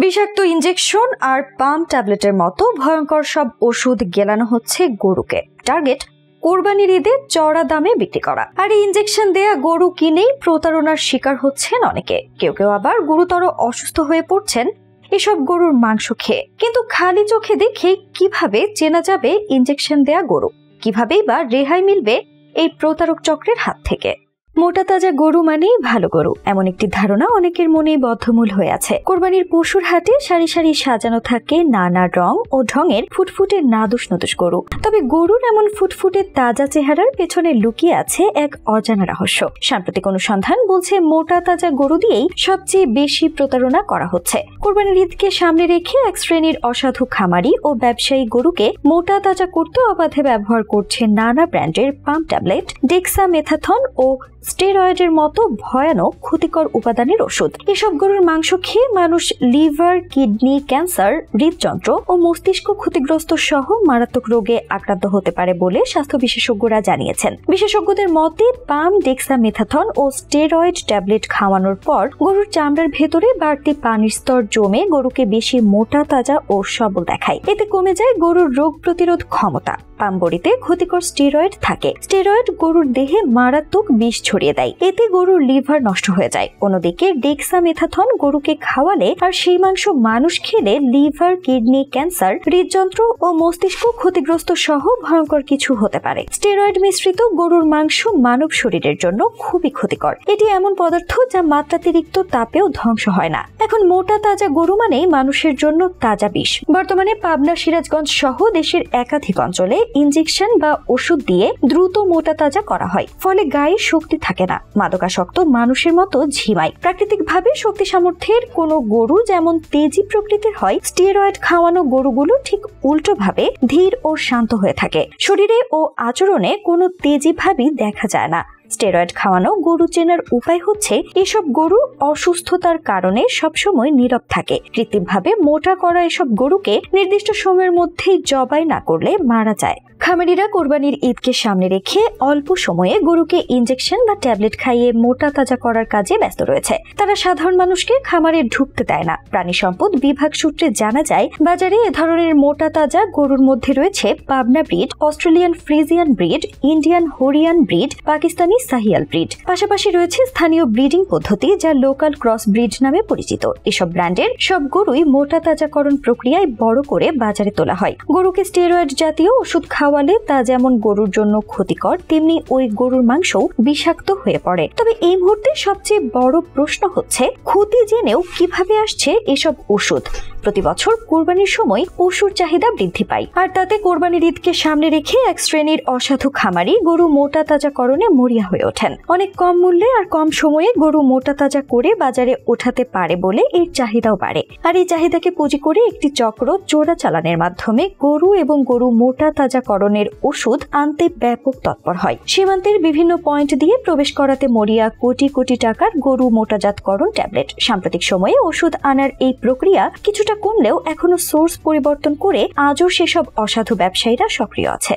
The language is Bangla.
বিষাক্ত ইনজেকশন আর পাম ট্যাবলেটের মতো ভয়ঙ্কর সব ওষুধ গেলানো হচ্ছে গরুকে। টার্গেট কোরবানির ঈদে চড়া দামে বিক্রি করা। আর এই ইনজেকশন দেয়া গরু কিনেই প্রতারণার শিকার হচ্ছেন অনেকে। কেউ কেউ আবার গুরুতর অসুস্থ হয়ে পড়ছেন এসব গরুর মাংস খেয়ে। কিন্তু খালি চোখে দেখে কিভাবে চেনা যাবে ইনজেকশন দেয়া গরু? কিভাবেই বা রেহাই মিলবে এই প্রতারক চক্রের হাত থেকে? মোটা তাজা গরু মানেই ভালো গরু, এমন একটি ধারণা অনেকের মনেই বদ্ধমূল হয়ে আছে। কোরবানির পশুর হাটে সারি সারি সাজানো থাকে নানা রং ও ঢঙের ফুটফুটে নাদুস নদুস গরু। তবে গরুর এমন ফুটফুটে তাজা চেহারার পেছনে লুকিয়ে আছে এক অজানা রহস্য। সাম্প্রতিক অনুসন্ধান বলছে মোটা তাজা গরু দিয়েই সবচেয়ে বেশি প্রতারণা করা হচ্ছে। কোরবানির ঈদকে সামনে রেখে এক শ্রেণীর অসাধু খামারি ও ব্যবসায়ী গরুকে মোটা তাজা করতে অবাধে ব্যবহার করছে নানা ব্র্যান্ডের পাম ট্যাবলেট, ডেক্সামেথাথন ও স্টেরয়েডের মতো ভয়ানক ক্ষতিকর উপাদানের ওষুধ। এসব গরুর মাংস খেয়ে মানুষ লিভার, কিডনি, ক্যান্সার, হৃদযন্ত্র ও মস্তিষ্ক ক্ষতিগ্রস্ত সহ মারাত্মক রোগে আক্রান্ত হতে পারে বলে স্বাস্থ্য বিশেষজ্ঞরা জানিয়েছেন। বিশেষজ্ঞদের মতে পাম, ডেক্সামেথাথন ও স্টেরয়েড ট্যাবলেট খাওয়ানোর পর গরুর চামড়ার ভেতরে বাড়তি পানির স্তর জমে গরুকে বেশি মোটা তাজা ও সবল দেখায়। এতে কমে যায় গরুর রোগ প্রতিরোধ ক্ষমতা। পাম বড়িতে ক্ষতিকর স্টেরয়েড থাকে। স্টেরয়েড গরুর দেহে মারাত্মক বিষ ছড়িয়ে দেয়, এতে গরুর লিভার নষ্ট হয়ে যায়। অন্যদিকে ডেক্সামেথাথন গরুকে খাওয়ালে আর সেই মাংস মানুষ খেলে লিভার, কিডনি, ক্যান্সার, হৃদযন্ত্র ও মস্তিষ্ক ক্ষতিগ্রস্ত সহ ভয়ঙ্কর কিছু হতে পারে। স্টেরয়েড মিশ্রিত গরুর মাংস মানব শরীরের জন্য খুবই ক্ষতিকর। এটি এমন পদার্থ যা মাত্রাতিরিক্ত তাপেও ধ্বংস হয় না। এখন মোটা তাজা গরু মানেই মানুষের জন্য তাজা বিষ। বর্তমানে পাবনা, সিরাজগঞ্জ সহ দেশের একাধিক অঞ্চলে ইনজেকশন বা ওষুধ দিয়ে দ্রুত মোটা তাজা করা হয়। ফলে গায়ে শক্তি থাকে না, মাদকাসক্ত মানুষের মতো ঝিমায়। প্রাকৃতিকভাবে শক্তি সামর্থ্যের কোনো গরু যেমন তেজি প্রকৃতির হয়, স্টেরয়েড খাওয়ানো গরুগুলো ঠিক উল্টো ভাবে ধীর ও শান্ত হয়ে থাকে। শরীরে ও আচরণে কোনো তেজি ভাবই দেখা যায় না। স্টেরয়েড খাওয়ানো গরু চেনার উপায় হচ্ছে এসব গরু অসুস্থতার কারণে সবসময় নীরব থাকে। কৃত্রিমভাবে মোটা করা এসব গরুকে নির্দিষ্ট সময়ের মধ্যেই জবাই না করলে মারা যায়। খামারিরা কোরবানির ঈদকে সামনে রেখে অল্প সময়ে গরুকে ইনজেকশন বা ট্যাবলেট খাইয়ে মোটা তাজা করার কাজে ব্যস্ত রয়েছে। তারা সাধারণ মানুষকে খামারে ঢুকতে দেয় না। প্রাণী সম্পদ বিভাগ সূত্রে জানা যায়, বাজারে এ ধরনের মোটা তাজা গরুর মধ্যে রয়েছে Pabna breed, Australian Friesian breed, Indian Hariana breed, Pakistani Sahiwal breed. পাশাপাশি রয়েছে স্থানীয় ব্রিডিং পদ্ধতি যা লোকাল ক্রস ব্রিড নামে পরিচিত। এসব ব্র্যান্ডের সব গরুই মোটা তাজাকরণ প্রক্রিয়ায় বড় করে বাজারে তোলা হয়। গরুকে স্টেরয়েড জাতীয় ওষুধ খাওয়ালে তা যেমন গরুর জন্য ক্ষতিকর, তেমনি ওই গরুর মাংস বিষাক্ত হয়ে পড়ে। তবে এই মুহূর্তে সবচেয়ে বড় প্রশ্ন হচ্ছে, ক্ষতি জেনেও কিভাবে আসছে এসব ওষুধ? প্রতি বছর কোরবানির সময় পশুর চাহিদা বৃদ্ধি পায়, আর তাতে কোরবানির ঈদকে সামনে রেখে এক শ্রেণীর অসাধু খামারি গরু মোটা তাজাকরণে মরিয়া হয়ে ওঠেন। অনেক কম মূল্যে আর কম সময়ে গরু মোটা তাজা করে বাজারে ওঠাতে পারে বলে এর চাহিদাও বাড়ে। আর এই চাহিদাকে পুঁজি করে একটি চক্র চোরাচালানের মাধ্যমে গরু এবং গরু মোটা তাজাকরণের ওষুধ আনতে ব্যাপক তৎপর হয়। সীমান্তের বিভিন্ন পয়েন্ট দিয়ে প্রবেশ করাতে মরিয়া কোটি কোটি টাকার গরু মোটাজাতকরণ ট্যাবলেট। সাম্প্রতিক সময়ে ওষুধ আনার এই প্রক্রিয়া কিছুটা কমলেও এখনো সোর্স পরিবর্তন করে আজও সেসব অসাধু ব্যবসায়ীরা সক্রিয় আছে।